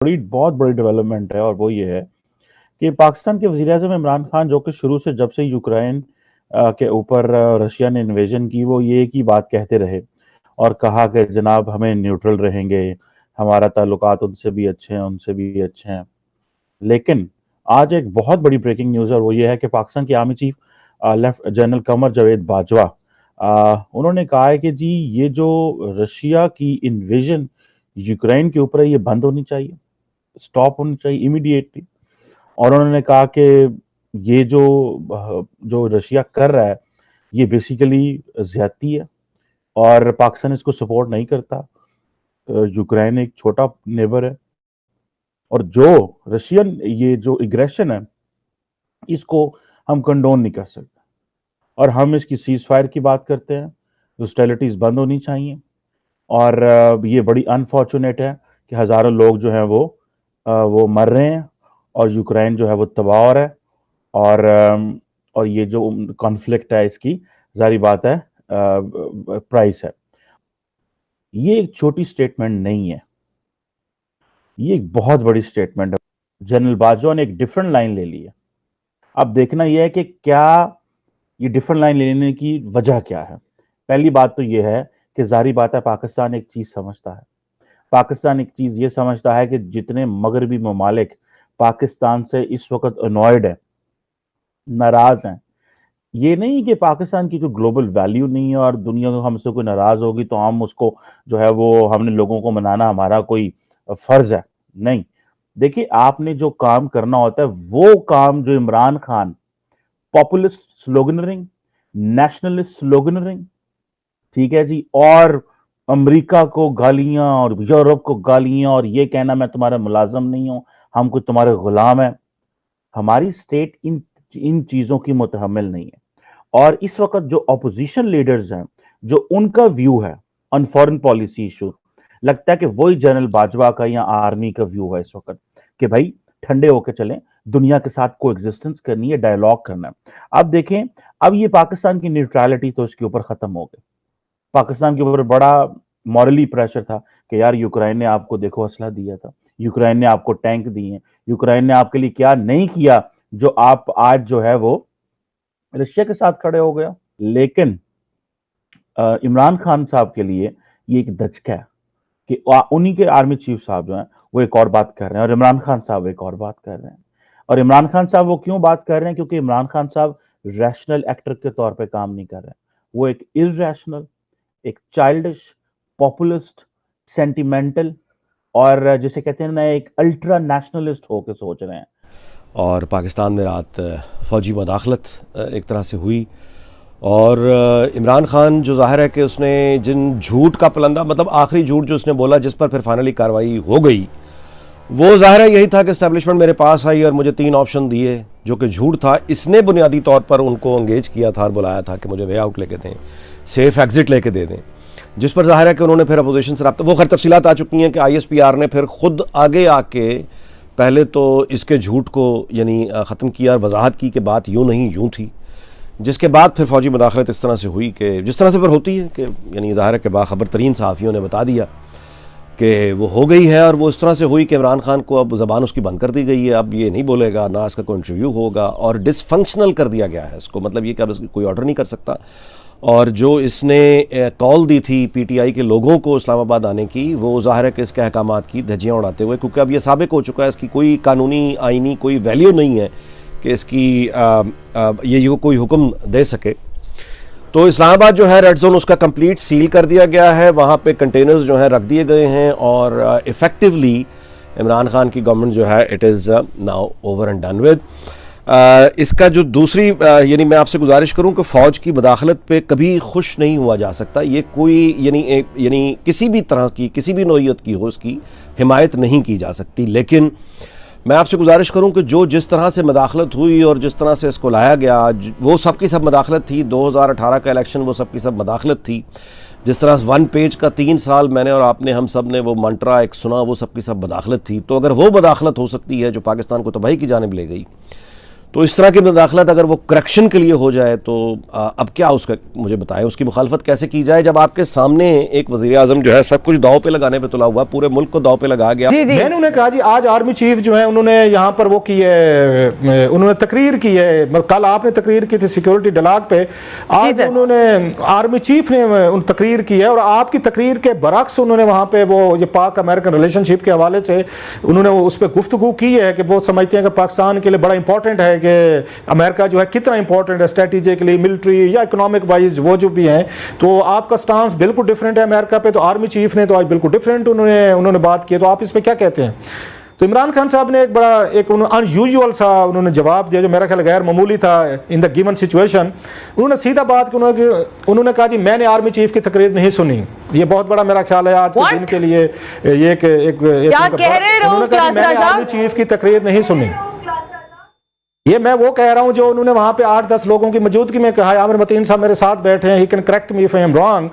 बहुत बड़ी डेवलपमेंट है और वो ये है कि पाकिस्तान के वज़ीर-ए-आज़म इमरान खान जो कि शुरू से जब से यूक्रेन के ऊपर रशिया ने इन्वेजन की वो ये एक ही बात कहते रहे और कहा कि जनाब हमें न्यूट्रल रहेंगे, हमारा ताल्लुकात उनसे भी अच्छे हैं, उनसे भी अच्छे हैं। लेकिन आज एक बहुत बड़ी ब्रेकिंग न्यूज़ है और वो ये है कि पाकिस्तान के army chief left general Qamar Javed Bajwa उन्होंने कहा है कि जी ये जो रशिया की इन्वेजन यूक्रेन के ऊपर है ये बंद होनी चाहिए, स्टॉप होनी चाहिए इमीडिएटली। और उन्होंने कहा कि ये जो रशिया कर रहा है ये बेसिकली ज्यादती है और पाकिस्तान इसको सपोर्ट नहीं करता। यूक्रेन एक छोटा नेबर है और जो रशियन ये जो एग्रेशन है इसको हम कंडोन नहीं कर सकते और हम इसकी सीज फायर की बात करते हैं। हॉस्टिलिटीज बंद होनी चाहिए और ये बड़ी अनफॉर्चुनेट है कि हजारों लोग जो हैं वो मर रहे हैं और यूक्रेन जो है वो तबाह हो रहा है और ये जो कॉन्फ्लिक्ट है इसकी जारी बात है प्राइस है। ये एक छोटी स्टेटमेंट नहीं है, ये एक बहुत बड़ी स्टेटमेंट है। जनरल बाजवा ने एक डिफरेंट लाइन ले ली है। अब देखना यह है कि क्या ये डिफरेंट लाइन लेने की वजह क्या है। पहली बात तो यह है कि जारी बात है पाकिस्तान एक चीज समझता है, पाकिस्तान एक चीज ये समझता है कि जितने मगरबी ममालिक पाकिस्तान से इस वक्त अनॉयड है, नाराज हैं, ये नहीं कि पाकिस्तान की कोई ग्लोबल वैल्यू नहीं है और दुनिया को हमसे कोई नाराज होगी तो हम उसको जो है वो हमने लोगों को मनाना हमारा कोई फर्ज है। नहीं, देखिए आपने जो काम करना होता है वो काम जो इमरान खान पॉपुलिस्ट स्लोगनरिंग, नेशनलिस्ट स्लोगनरिंग, ठीक है जी, और अमेरिका को गालियां और यूरोप को गालियां और ये कहना मैं तुम्हारा मुलाजम नहीं हूं, हम कोई तुम्हारे गुलाम है। हमारी स्टेट इन इन चीजों की मुतहम्मिल नहीं है। और इस वक्त जो अपोजिशन लीडर्स हैं, जो उनका व्यू है ऑन फॉरेन पॉलिसी इशू, लगता है कि वही जनरल बाजवा का या आर्मी का व्यू है इस वक्त कि भाई ठंडे होकर चलें, दुनिया के साथ को एग्जिस्टेंस करनी है, डायलॉग करना है। अब देखें, अब ये पाकिस्तान की न्यूट्रलिटी तो इसके ऊपर खत्म हो गई। पाकिस्तान के ऊपर बड़ा मॉरली प्रेशर था कि यार यूक्रेन ने आपको देखो असला दिया था, यूक्रेन ने आपको टैंक दिए हैं, यूक्रेन ने आपके लिए क्या नहीं किया जो आप आज जो है वो रशिया के साथ खड़े हो गया। लेकिन इमरान खान साहब के लिए ये एक धचका है कि उन्हीं के आर्मी चीफ साहब जो हैं वो एक और बात कर रहे हैं और इमरान खान साहब एक और बात कर रहे हैं। और इमरान खान साहब वो क्यों बात कर रहे हैं? क्योंकि इमरान खान साहब रैशनल एक्टर के तौर पे काम नहीं कर रहे हैं, वो एक इरैशनल, एक चाइल्डिश, पॉपुलिस्ट, सेंटिमेंटल और जिसे कहते हैं ना एक अल्ट्रा नेशनलिस्ट होकर सोच रहे हैं। और पाकिस्तान में रात फ़ौजी मदाखलत एक तरह से हुई और इमरान खान जो ज़ाहिर है कि उसने जिन झूठ का पलंदा, मतलब आखिरी झूठ जो उसने बोला जिस पर फिर फाइनली कार्रवाई हो गई, वो ज़ाहिर है यही था कि इस्टेब्लिशमेंट मेरे पास आई और मुझे 3 ऑप्शन दिए जो कि झूठ था। इसने बुनियादी तौर पर उनको एंगेज किया था और बुलाया था कि मुझे वे आउट लेके दें, सेफ एग्ज़िट लेके दे दें, जिस पर ज़ाहिर है कि उन्होंने फिर अपोजिशन से रब्ता, वो खैर तफसीलात आ चुकी हैं कि ISPR ने फिर ख़ुद आगे आके पहले तो इसके झूठ को यानी ख़त्म किया और वजाहत की कि बात यूँ नहीं यूँ थी, जिसके बाद फिर फ़ौजी मदाखलत इस तरह से हुई कि जिस तरह से फिर होती है कि यानी ज़ाहिर है कि बाखबर तरीन सहाफ़ियों ने बता दिया कि वो हो गई है और वो इस तरह से हुई कि इमरान खान को अब ज़बान उसकी बंद कर दी गई है, अब ये नहीं बोलेगा, ना इसका कोई इंटरव्यू होगा और डिसफंक्शनल कर दिया गया है इसको, मतलब ये कि अब कोई ऑर्डर नहीं कर सकता। और जो इसने कॉल दी थी PTI के लोगों को इस्लामाबाद आने की, वो ज़ाहिर है कि इसके अहकामात की धज्जियाँ उड़ाते हुए, क्योंकि अब ये साबित हो चुका है इसकी कोई कानूनी आइनी कोई वैल्यू नहीं है कि इसकी ये कोई हुक्म दे सके। तो इस्लामाबाद जो है रेड जोन उसका कंप्लीट सील कर दिया गया है, वहाँ पे कंटेनर्स जो हैं रख दिए गए हैं और इफ़ेक्टिवली इमरान खान की गवर्नमेंट जो है it is now over and done with. इसका जो दूसरी यानी मैं आपसे गुजारिश करूं कि फ़ौज की मदाखलत पे कभी खुश नहीं हुआ जा सकता, ये कोई यानी किसी भी तरह की किसी भी नौइयत की हो उसकी हिमायत नहीं की जा सकती। लेकिन मैं आपसे गुजारिश करूं कि जो जिस तरह से मदाखलत हुई और जिस तरह से इसको लाया गया वो सब की सब मदाखलत थी। 2018 का इलेक्शन वो सब की सब मदाखलत थी। जिस तरह 1 पेज का 3 साल मैंने और आपने हम सब ने वो मंत्रा एक सुना, वो सब की सब मदाखलत थी। तो अगर वो मदाखलत हो सकती है जो पाकिस्तान को तबाही की जानिब ले गई, तो इस तरह की मुदाखलत अगर वो करेक्शन के लिए हो जाए तो अब क्या उसका मुझे बताएं, उसकी मुखालफत कैसे की जाए जब आपके सामने एक वज़ीर आज़म जो है सब कुछ दाव पे लगाने पे तुला हुआ, पूरे मुल्क को दाव पे लगा गया। मैंने उन्हें कहा जी आज आर्मी चीफ जो है उन्होंने यहाँ पर वो की है, उन्होंने तकरीर की है, कल आपने तकरीर की थी सिक्योरिटी डायलॉग पे, आज उन्होंने आर्मी चीफ ने उन तकरीर की है और आपकी तकरीर के बरक्स उन्होंने वहाँ पे वो ये पाक अमेरिकन रिलेशनशिप के हवाले से उन्होंने उस पर गुफ्तगू की है कि वो समझते हैं कि पाकिस्तान के लिए बड़ा इंपॉर्टेंट है कि अमेरिका जो है कितना इंपॉर्टेंट है स्ट्रेटेजिकली, मिलिट्री या इकोनॉमिक वाइज वो जो भी हैं। तो आपका स्टांस बिल्कुल डिफरेंट है अमेरिका पे, तो आर्मी चीफ ने तो आज बिल्कुल डिफरेंट उन्होंने बात की है, तो आप इस पर क्या कहते हैं? तो इमरान खान साहब ने एक बड़ा एक अनयूजुअल सा उन्होंने जवाब दिया जो मेरा ख्याल गैर मामूली था इन द गिवन सिचुएशन। उन्होंने सीधा बात उन्होंने कहा जी मैंने आर्मी चीफ की तकरीर नहीं सुनी। ये बहुत बड़ा मेरा ख्याल है आज के दिन के लिए ये उन्होंने कहा मैंने आर्मी चीफ की तकरीर नहीं सुनी। ये मैं वो कह रहा हूं जो उन्होंने वहां पे 8-10 लोगों की मौजूदगी में कहा। आमिर मतीन साहब मेरे साथ बैठे हैं, he can correct me if I am wrong.